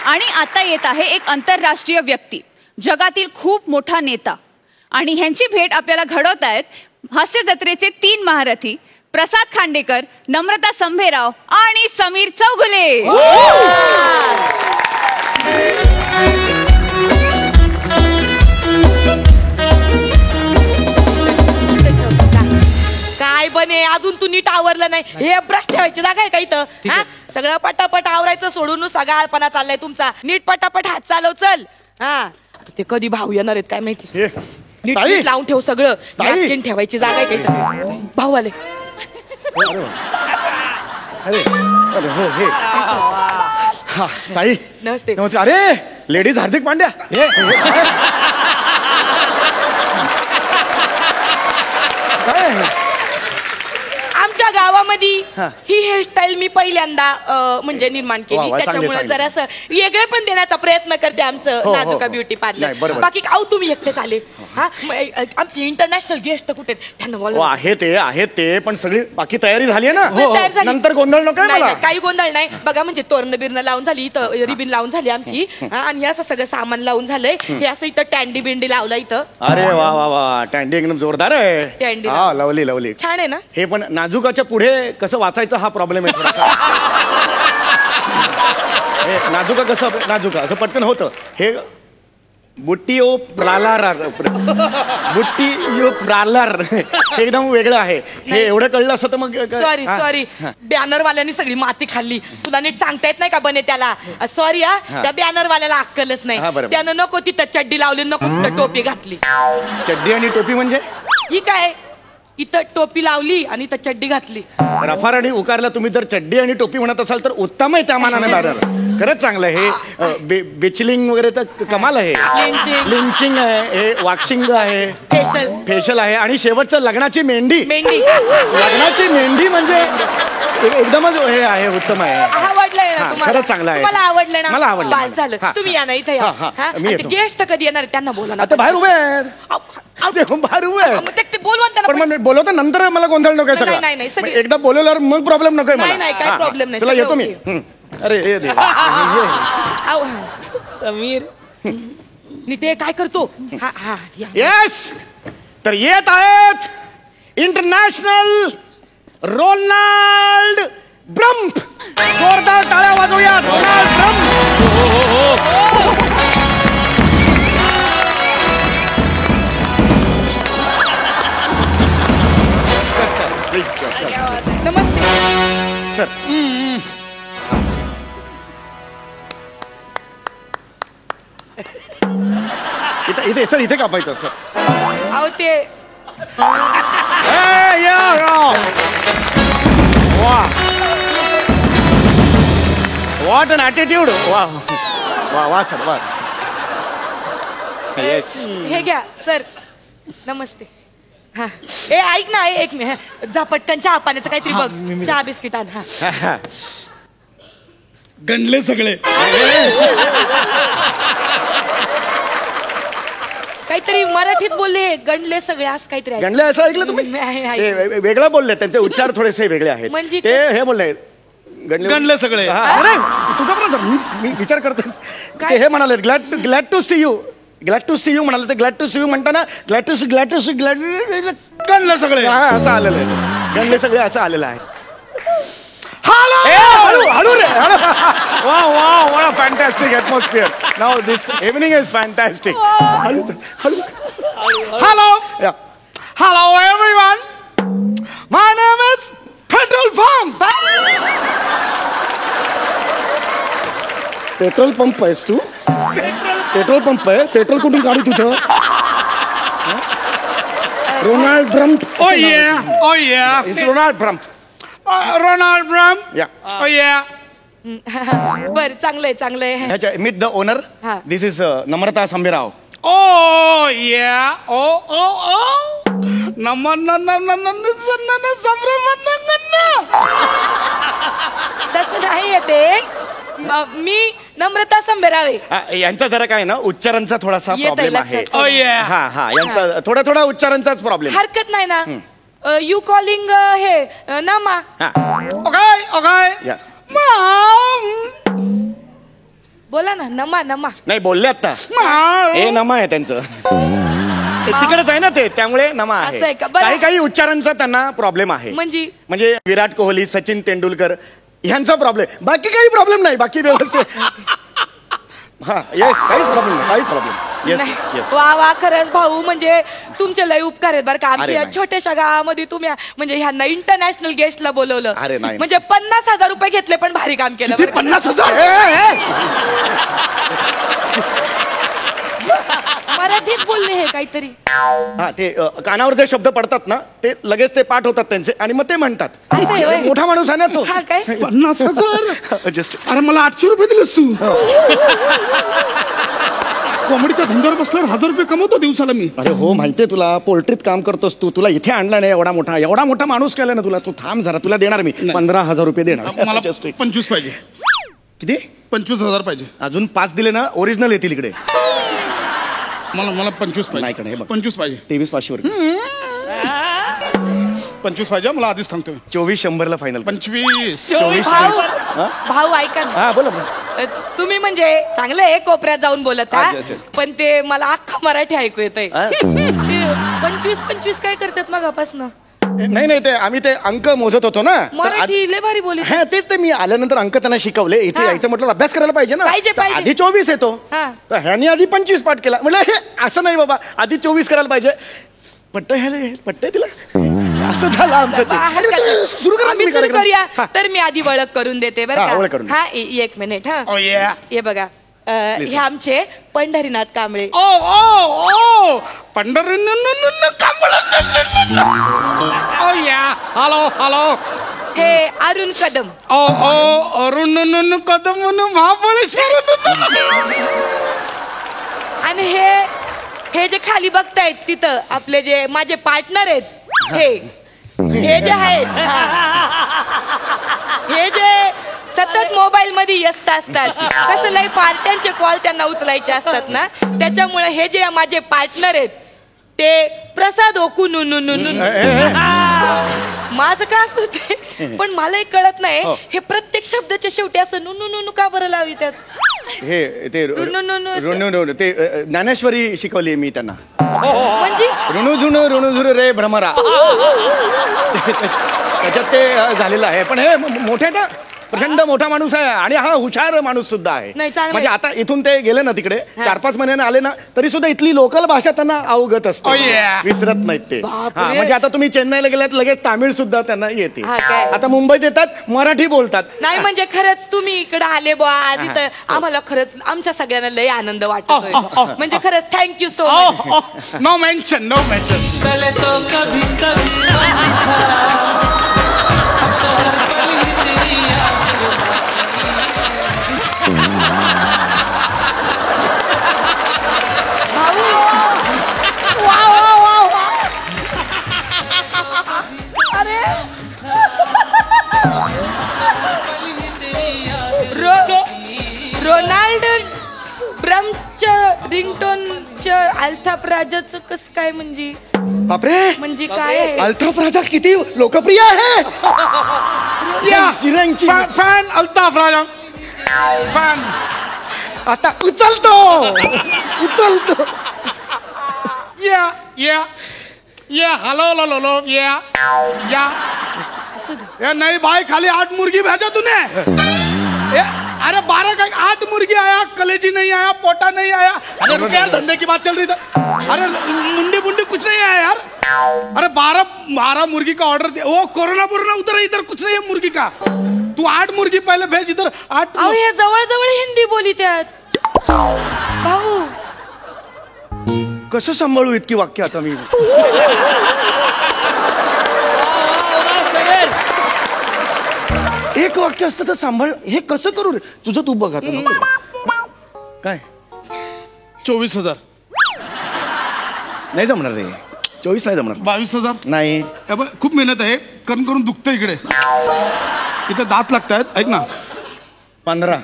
आणि आता येत आहे एक आंतरराष्ट्रीय व्यक्ती, जगातील खूप मोठा नेता, आणि ह्यांची भेट आपल्याला घडवत आहेत हास्य जत्रेचे 3 महारथी प्रसाद खांडेकर, नम्रता संभेराव आणि समीर चौगुले. काय बने, अजून तू नीट आवरलं नाही. हे ब्रश ठेवायची जागा आहे का इथं? सगळं पटापट आवरायचं सोडून नुसता गाळपणा चाललाय तुमचा. नीट पटापट हात चालव चल. हा ते कधी भाऊ येणार आहेत काय माहिती. नीट नीट लावून ठेव सगळं. नॅपकिन ठेवायची जागा आहे का इथं? भाऊ आले. अरे अरे हो हे हा ताई नमस्ते. नमस्ते. अरे लेडीज हार्दिक पांड्या. आमच्या गावामध्ये ही हेअरस्टाईल मी पहिल्यांदा म्हणजे निर्माण केली. त्याच्यामुळे जरासं वेगळे पण देण्याचा प्रयत्न करते आमचं नाजुका ब्युटी पार्लर. बाकी काऊ तुम्ही एकटेच आले? हा आमची इंटरनॅशनल गेस्ट कुठे त्यांना बोला. आहेत ते पण सगळी बाकी तयारी झाली आहे ना. नंतर गोंधळ नको. नाही काही गोंधळ नाही. बघा म्हणजे तोरण बिरण लावून झाली, इथं रिबिन लावून झाली आमची, आणि असं सगळं सामान लावून झालंय. हे असं इथं टँडी बिंडी लावला इथं. अरे वा वा वा, टँडी एकदम जोरदार आहे. टँडी लवली लवली छान आहे ना. हे पण नाजुकाच्या पुढे कसं वाचायचं हा प्रॉब्लेम आहे थोडासा. नाजुका कसं नाजुका असं पटकन होतं. हे बुट्टिओ प्रालार एकदम वेगळं आहे. हे एवढं कळलं असतं तर मग. सॉरी बॅनरवाल्यांनी सगळी माती खाल्ली. तुला नीट सांगता येत नाही का बने त्याला? सॉरी हा, त्या बॅनरवाल्याला अक्कलच नाही. त्यानं नको तिथं चड्डी लावली, नको तिथं टोपी घातली. चड्डी आणि टोपी म्हणजे ही काय? इथं टोपी लावली आणि इथं चड्डी घातली. रफार आणि उकारला तुम्ही जर चड्डी आणि टोपी म्हणत असाल तर उत्तम आहे त्या मानाने. बॅनर खरंच चांगलं आहे. हे बेचलिंग वगैरे तर कमाल आहे. लिंचिंग आहे, हे वॉक्सिंग आहे, फेशियल आहे, आणि शेवटचं लग्नाची मेहंदी. लग्नाची मेहंदी म्हणजे एकदमच हे आहे, उत्तम आहे. आवडलंय ना तुम्हाला? खरंच चांगलं आहे. मला आवडलं ना. मला आवडलं. बस झालं. तुम्ही या ना इथं या. गेस्ट कधी येणार त्यांना बोला ना. आता बाहेर उभे आहेत. बाहेर उभे आहेत. ते बोलवा त्यांना. पण मग बोलवता नंतर मला गोंधळ नको आहे सगळं. नाही एकदा बोलवल्यावर मग प्रॉब्लेम नको आहे. नाही काय प्रॉब्लेम नाही. चला येतो मी. अरे समीर नीटे काय करतो? येस, तर येत आहेत इंटरनॅशनल रोनाल्ड ब्रम्प. जोरदार टाळ्या वाजवूया. Ronald Brump. Sir please. नमस्ते सर. इथे सर, इथे कापायचं सर. अहो ते व्हॉट अन ॲटिट्यूड. वा वा वा सर वा. येस. हे घ्या सर. नमस्ते. हा ए ऐक ना, एक मिनिट. जा पटकन चहा पाण्याचं काहीतरी बघ. चहा बिस्किट आण. हा गणले सगळे. काहीतरी मराठीत बोलले. गणले सगळे असं काहीतरी. गणले असं ऐकलं तुम्ही? वेगळं बोलले. त्यांचे उच्चार थोडेसे वेगळे आहेत. म्हणजे ते हे बोलले गणले सगळे. अरे तुझा पण सर मी विचार करतो. हे म्हणाले glad to see you. Glad to see you म्हणाले. ते ग्लॅड टू सी यू म्हणताना ग्लॅड टू सी गणले सगळे असं आलेलं आहे. गणले सगळे असं आलेलं आहे. हळू रे. वा वा, what a fantastic atmosphere. Now this evening is fantastic. Hello everyone. My name is Petrol Pump. Petrol pump आहेस तू? पेट्रोल पंप आहे. पेट्रोल कुठून काढू तुझं? Ronald Brump. Oh yeah. It's Ronald Brump. Ronald Brump. Yeah. Oh yeah. बर चांगलंय. Meet the owner. This is Namrata Sambherao. Oh yeah. तसं नाही येते. मी नम्रता संभेरावे. यांचा जरा काय ना उच्चारांचा थोडासा प्रॉब्लेम आहे. हा यांचा थोडा उच्चारांचाच प्रॉब्लेम. हरकत नाही ना. यू कॉलिंग हे नामा. ओके बोला बोला ना. नमा नमा. नाही बोलले आता हे नमा आहे त्यांचं तिकडेच आहे ना ते, त्यामुळे नमा असं आहे आहे. का? बरं. काही काही उच्चारांचा त्यांना प्रॉब्लेम आहे. म्हणजे विराट कोहली, सचिन तेंडुलकर ह्यांचा प्रॉब्लेम, बाकी काही प्रॉब्लेम नाही, बाकी व्यवस्थित. हा येस, काहीच प्रॉब्लेम नाही, काहीच प्रॉब्लेम. Yes yes. वा वा, खरंच भाऊ, म्हणजे तुमचे लय उपकार आहेत बरं का. अरे आमच्या नाही. छोट्याशा गावामध्ये तुम्ही म्हणजे ह्यांना इंटरनॅशनल गेस्टला बोलवलं. अरे नाही. म्हणजे 50,000 रुपये घेतले पण भारी काम केलं बरं का. 50,000 मराठीत बोलले हे काहीतरी. हा ते कानावर जे शब्द पडतात ना ते लगेच ते पाठ होतात त्यांचे आणि मग ते म्हणतात. असं आहे होय? मोठा माणूस आहे ना तो. हा काय? 50,000 जस्ट अरे मला 800 रुपये दिलेस तू. कॉमेडीच्या धंद्यावर बसल्यावर 1,000 रुपये कमवतो दिवसाला मी. अरे हो माहितीये तुला, पोल्ट्रीत काम करतोस तू, तुला इथे आणला नाही एवढा मोठा माणूस केला ना तुला. तू थांब जरा, तुला देणार मी 15,000 रुपये देणार. मला Just wait. 25 पाहिजे. किती? 25,000 पाहिजे. अजून 5 दिले ना ओरिजिनल येतील इकडे. मला 25 नाही पाहिजे. कडे, हे बघ. 25 पाहिजे. 23,500 वर 25 पाहिजे. मला आधीच सांगतो. 24,100 ला फायनल. 25. भाऊ ऐका ना. हा बोला. तुम्ही म्हणजे चांगलं आहे कोपऱ्यात जाऊन बोलत हा, अच्छा, अच्छा. पण ते मला अख्खं मराठी ऐकू येतंय. हा? 25 काय करतात मगापासून? नाही नाही, ते आम्ही ते अंक मोजत होतो ना तर मराठी लय भारी बोली. हा तेच ते मी आल्यानंतर अंक त्यांना शिकवले. इथे हा. यायचं म्हटलं अभ्यास करायला पाहिजे ना. पाहिजे, तर पाहिजे. आधी 24 येतो, हा. तर ह्यानी आधी 25 पाठ केला. म्हटलं हे असं नाही बाबा, आधी 24 करायला पाहिजे. पट्टय तिला असं झालं आमचं ते. सुरू करा आम्ही तुम्ही सुरू कार्यक्रम. करूया. हा. तर मी आधी ओळख करून देते बरं हा, का. ओळख करून दे. हा 1 मिनिट. हा Oh, yeah. हे बघा, हे आमचे पंढरीनाथ कांबळे. ओ पंढरी हॅलो. हे अरुण कदम. अरुण कदम महाबळेश्वर. आणि हे जे खाली बघतायत तिथं आपले जे माझे पार्टनर आहेत हे जे आहेत हे जे सतत मोबाईल मध्ये व्यस्त असतात, कसं लय पार्ट्यांचे कॉल त्यांना उचलायचे असतात ना, त्याच्यामुळे हे जे माझे पार्टनर आहेत ते प्रसाद ओकू माझं का असू ते, पण मलाही कळत नाही हे प्रत्येक शब्दाच्या शेवटी असं नुनू का बरं लावितात. हे ते ऋणू. ते ज्ञानेश्वरी शिकवली मी त्यांना. म्हणजे ऋणुझुणू रे भ्रमरा. त्याच्यात ते झालेलं आहे. पण हे मोठे ना, प्रचंड मोठा माणूस आहे आणि हा हुशार माणूस सुद्धा आहे. नाही, चांगलं म्हणजे आहे. आता इथून ते गेले ना तिकडे 4-5 महिन्याने आले ना, तरी सुद्धा इथली लोकल भाषा त्यांना अवगत असते. Oh, yeah. विसरत नाहीत ते. बापरे. हा, म्हणजे आता तुम्ही चेन्नईला गेलात लगेच तामिळ सुद्धा त्यांना येते. हा, काय? आता मुंबईत येतात मराठी बोलतात. नाही म्हणजे खरंच तुम्ही इकडे आले बुवा आधी, तर आम्हाला खरंच आमच्या सगळ्यांना लय आनंद वाटतोय. म्हणजे खरंच thank you so much. No mention. पहले तो कभी कभी अब तो हर पल ही तेरी याद। रोनाल्ड ब्रमच्या रिंगटोनच्या अल्ताफ राजाचं कसं काय म्हणजे बापरे, काय आहे? अल्ताफ राजा किती लोकप्रिय आहे. चिरंजीव. फॅन अल्ताफ राजा फॅन. आता उचलतो. ये हलो ये नहीं भाई, खाली 8 मुर्गी भेजा तूने. अरे 12 का 8 मुर्गी आया, कलेजी नहीं आया, पोटा नहीं आया. अरे रुक यार, धंधे की बात चल रही था. अरे मुंडी कुछ नहीं आया यार. अरे 12 मुर्गी का ऑर्डर दिया. वो कोरोना उधर है, इधर कुछ नहीं है मुर्गी का. तू 8 मुर्गी पहले भेज इधर. 8 अहो हे जवळ हिंदी बोली त्यात. भाऊ कसं सांभाळू इतकी वाक्य आता मी. एक वाक्य असतं तर सांभाळ, हे कसं करू रे. तुझं तू बघ आता. नको. काय 24,000. नाही जमणार रे. 24 नाही जमणार. 22,000. नाही. खूप मेहनत आहे, करून दुखतं इकडे. इथे दात लागतायत. ऐक ना. 15.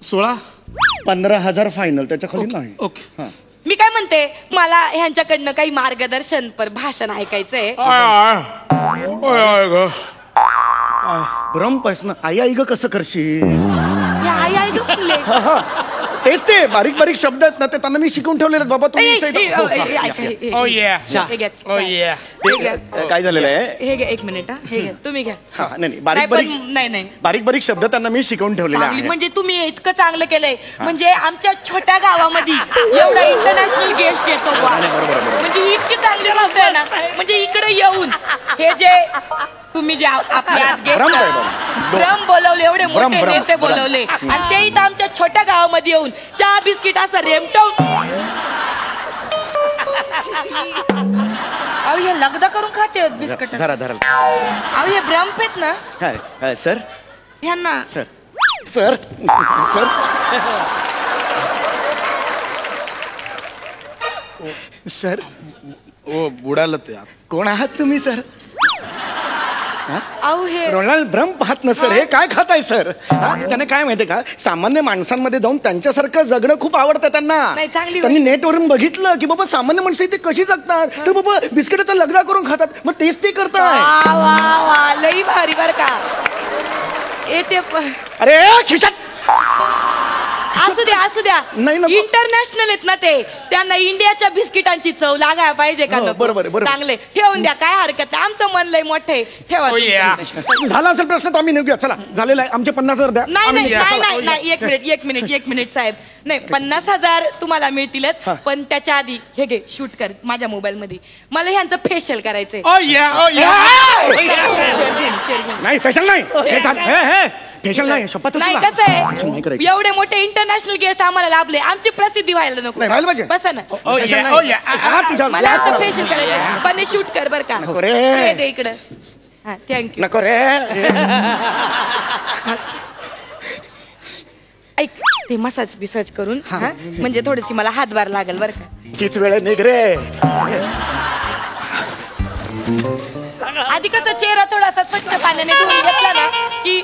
16. 15,000 फायनल, त्याच्या खाली नाही. ओके. हा. मी काय म्हणते, मला ह्यांच्याकडनं काही मार्गदर्शन पर भाषण ऐकायचंय. भ्रम पैस ना. आई ग कसं करशील. आई ग तेच ते बारीक बारीक शब्द आहेत ना ते त्यांना मी शिकवून ठेवलेले आहेत बाबा तुम्ही इथे- हो, Oh yeah. हे घ्या. Oh yeah. ते काय झालेलं आहे हे घ्या, एक मिनिट हा, हे घ्या, तुम्ही घ्या. हा नाही नाही नाही, बारीक पण बारीक नाही बारीक बारीक शब्द त्यांना मी शिकवून ठेवलेले चांगली आहेत म्हणजे तुम्ही इतकं चांगलं केलंय म्हणजे आमच्या छोट्या गावामध्ये एवढा इंटरनॅशनल गेस्ट येतो बुवा. म्हणजे इतकी चांगली गोष्ट आहे ना म्हणजे इकडे येऊन हे जे तुम्ही जे आपले आज गेस्ट भ्रम आहे भ्रम बोलवले एवढे भ्रम, मोठे भ्रम, नेते भ्रम. बोलवले आणि ते इथं आमच्या छोट्या गावामध्ये येऊन चहा बिस्किट असं रेमटवून अहो हे लगदा करून खाते बिस्किट जरा धरा अहो हे भ्रम आहेत ना हा, सर ह्यांना सर सर सर सर ओ बुडालं ते आता. कोण आहात तुम्ही सर अहो हे रोनाल्ड भ्रम पाहत ना सर हे काय खाताय सर त्याने काय माहितीये का सामान्य माणसांमध्ये जाऊन त्यांच्यासारखं जगणं खूप आवडतं त्यांना नाही, चांगली त्यांनी नेटवरून बघितलं की बाबा सामान्य माणसं इथे कशी जगतात तर बाबा बिस्किटाचा लगदा करून खातात मग तेच ते करताय वा वा वा लई भारी बर का येते अरे खिशात असू द्या नाही, नको. इंटरनॅशनल आहेत ना ते त्यांना इंडियाच्या बिस्किटांची चव लागायला पाहिजे का हो, नको? बरोबर. चांगले ठेवून द्या काय हरकत नाही आमचं मन लय मोठं आहे ठेवा Oh तुम्ही. yeah. झाला असेल प्रश्न तर आम्ही निघूया चला झालेला आहे आमचे 50,000 द्या नाही आम्ही नाही निघूया. नाही नाही नाही एक मिनिट साहेब नाही 50,000 तुम्हाला मिळतीलच पण त्याच्या आधी हे घे शूट कर माझ्या मोबाईल मध्ये मला ह्यांचं फेशियल करायचंय Oh yeah. Oh yeah. Share घेईन. नाही स्पेशल नाही स्पेशल नाही शपथ नाही तुला. कसं नाही आहे करायचं. एवढे मोठे इंटरनॅशनल गेस्ट आम्हाला लाभले आमची प्रसिद्धी व्हायला नको नाही, व्हायला पाहिजे. बसा ना Oh yeah. Oh yeah. हा, तुझ्या- मला या, असं फेशियल करायचं पण शूट कर बर का नको रे. हे दे इकडं हा थँक्यू नको रे ऐक ते मसाज बिसाज करून हा, म्हणजे थोडीशी मला हातभार लागेल बर का किच वेळ निघ रे आधी कसं चेहरा थोडासा स्वच्छ पाण्याने धुवून घेतला ना की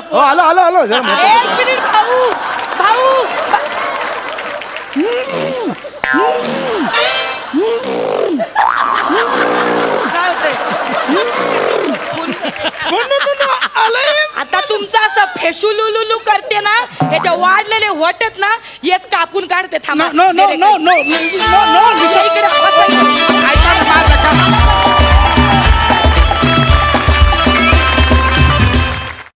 हो आलो जरा मोठं. एक मिनिट भाऊ काय होतंय आता तुमचं असं फेशुलुलुलू करते ना याच्या वाढलेले वटत ना हेच कापून काढते थांबा No, no, no, no, no, no, no, no, इकडे बसा इकडे. ऐका ना,